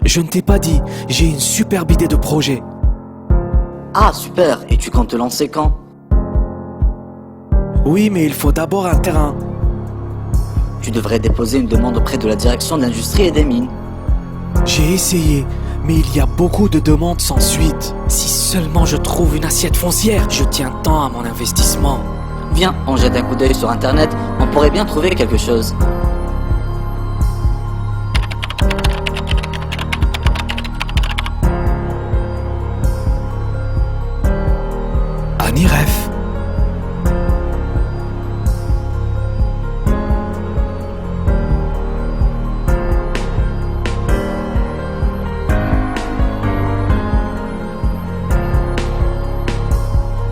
Je ne t'ai pas dit, j'ai une superbe idée de projet. Ah super, et tu comptes te lancer quand? Oui, mais il faut d'abord un terrain. Tu devrais déposer une demande auprès de la direction de l'industrie et des mines. J'ai essayé, mais il y a beaucoup de demandes sans suite. Si seulement je trouve une assiette foncière, je tiens tant à mon investissement. Viens, on jette un coup d'œil sur internet, on pourrait bien trouver quelque chose. Aniref.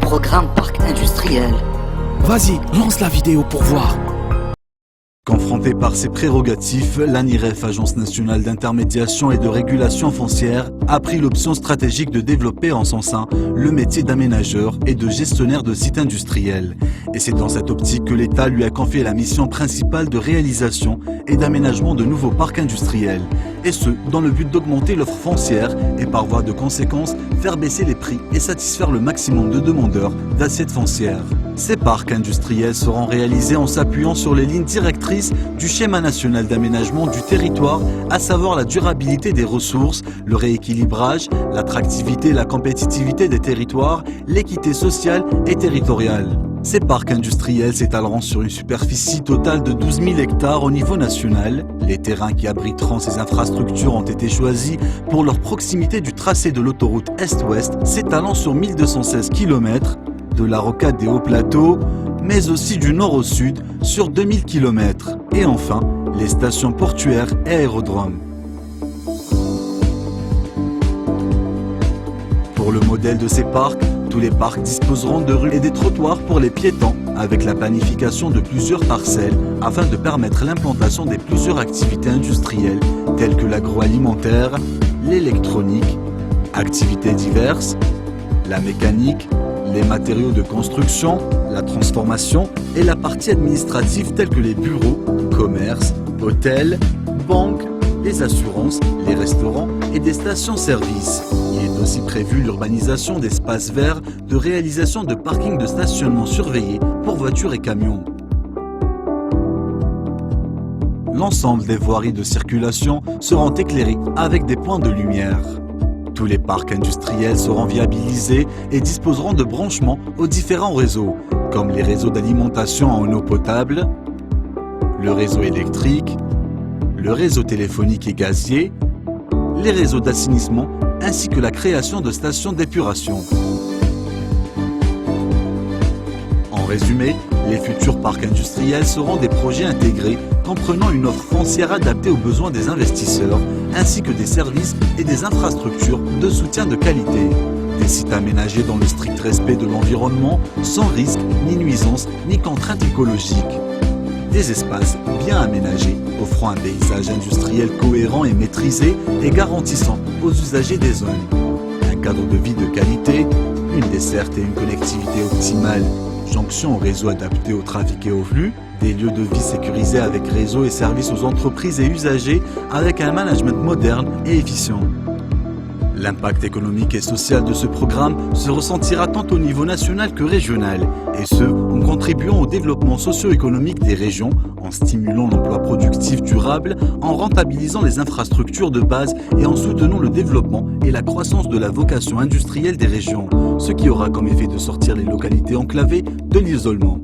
Programme parc industriel. Vas-y, lance la vidéo pour voir. Confronté par ses prérogatives, l'ANIREF, Agence nationale d'intermédiation et de régulation foncière, a pris l'option stratégique de développer en son sein le métier d'aménageur et de gestionnaire de sites industriels. Et c'est dans cette optique que l'État lui a confié la mission principale de réalisation et d'aménagement de nouveaux parcs industriels. Et ce, dans le but d'augmenter l'offre foncière et par voie de conséquence, faire baisser les prix et satisfaire le maximum de demandeurs d'assiettes foncières. Ces parcs industriels seront réalisés en s'appuyant sur les lignes directrices du schéma national d'aménagement du territoire, à savoir la durabilité des ressources, le rééquilibrage, l'attractivité et la compétitivité des territoires, l'équité sociale et territoriale. Ces parcs industriels s'étaleront sur une superficie totale de 12 000 hectares au niveau national. Les terrains qui abriteront ces infrastructures ont été choisis pour leur proximité du tracé de l'autoroute Est-Ouest, s'étalant sur 1216 km, de la rocade des hauts plateaux, mais aussi du nord au sud sur 2000 km. Et enfin, les stations portuaires et aérodromes. Pour le modèle de ces parcs, tous les parcs disposeront de rues et des trottoirs pour les piétons, avec la planification de plusieurs parcelles afin de permettre l'implantation des plusieurs activités industrielles telles que l'agroalimentaire, l'électronique, activités diverses, la mécanique, les matériaux de construction, la transformation et la partie administrative telle que les bureaux, commerces, hôtels, banques, les assurances, les restaurants et des stations-service. Il est aussi prévu l'urbanisation d'espaces verts, de réalisation de parkings de stationnement surveillés pour voitures et camions. L'ensemble des voiries de circulation seront éclairées avec des points de lumière. Tous les parcs industriels seront viabilisés et disposeront de branchements aux différents réseaux, comme les réseaux d'alimentation en eau potable, le réseau électrique, le réseau téléphonique et gazier, les réseaux d'assainissement ainsi que la création de stations d'épuration. En résumé, les futurs parcs industriels seront des projets intégrés comprenant une offre foncière adaptée aux besoins des investisseurs ainsi que des services et des infrastructures de soutien de qualité. Des sites aménagés dans le strict respect de l'environnement, sans risque, ni nuisance, ni contraintes écologiques. Des espaces bien aménagés, offrant un paysage industriel cohérent et maîtrisé et garantissant aux usagers des zones un cadre de vie de qualité, une desserte et une connectivité optimale, jonction au réseau adapté au trafic et au flux, des lieux de vie sécurisés avec réseau et services aux entreprises et usagers avec un management moderne et efficient. L'impact économique et social de ce programme se ressentira tant au niveau national que régional, et ce, en contribuant au développement socio-économique des régions, en stimulant l'emploi productif durable, en rentabilisant les infrastructures de base et en soutenant le développement et la croissance de la vocation industrielle des régions, ce qui aura comme effet de sortir les localités enclavées de l'isolement.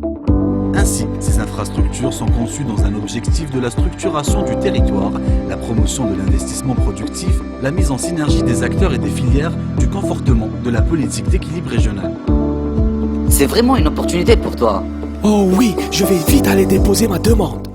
Ainsi, ces infrastructures sont conçues dans un objectif de la structuration du territoire, la promotion de l'investissement productif, la mise en synergie des acteurs et des filières, du confortement de la politique d'équilibre régional. C'est vraiment une opportunité pour toi. Oh oui, je vais vite aller déposer ma demande.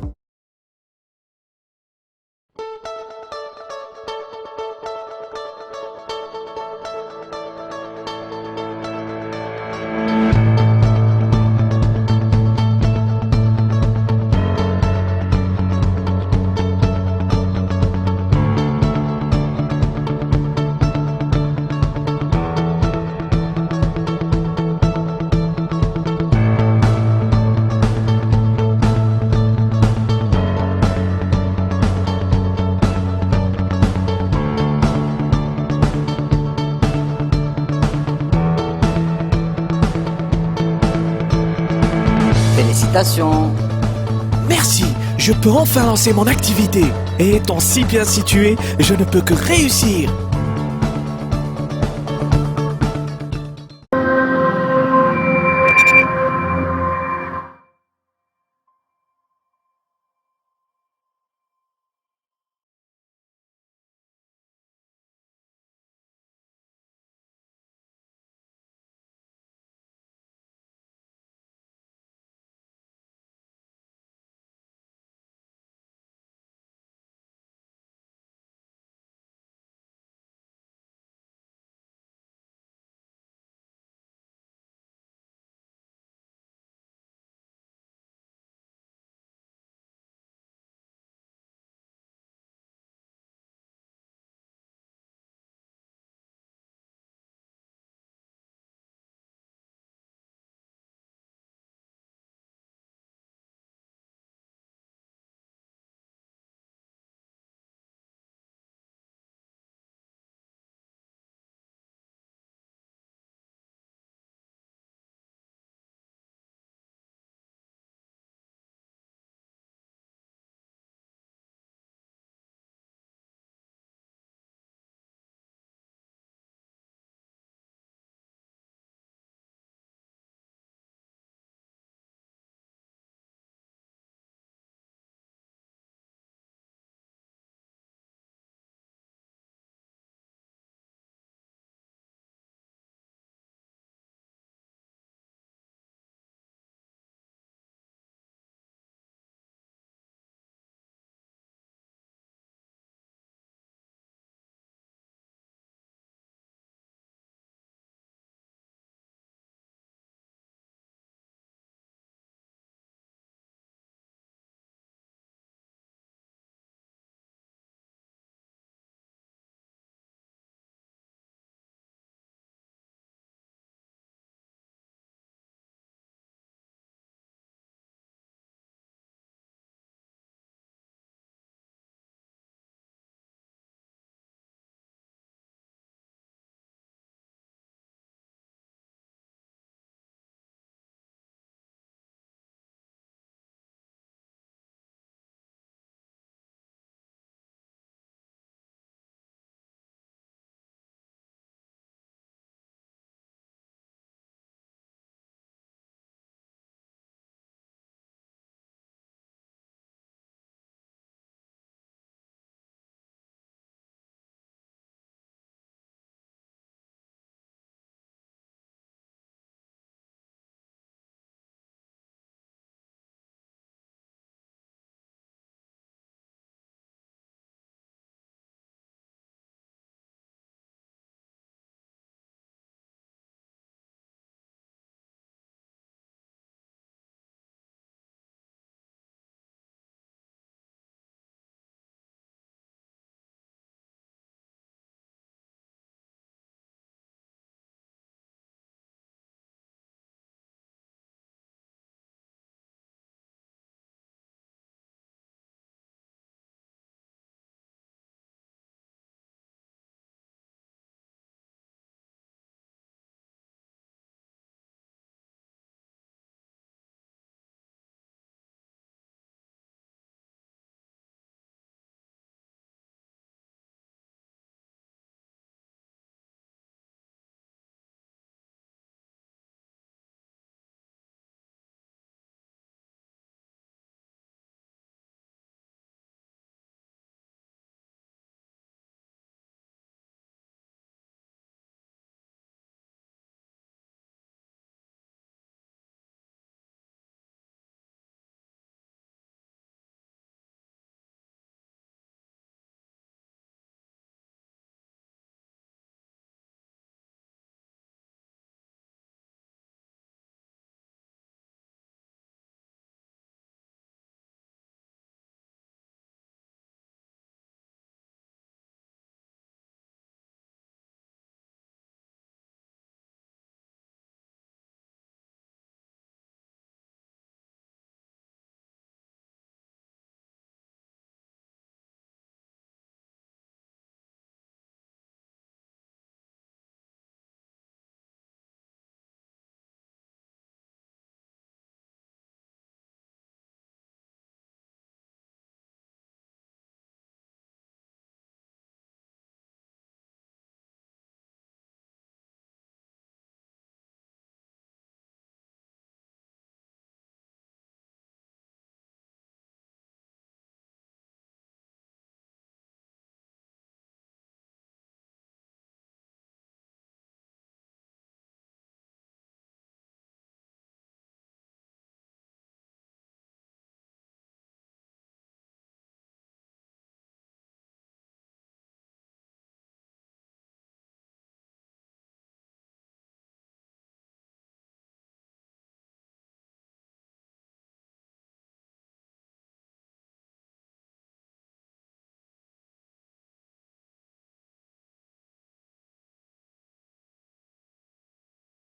Félicitations. Merci, je peux enfin lancer mon activité. Et étant si bien situé, je ne peux que réussir.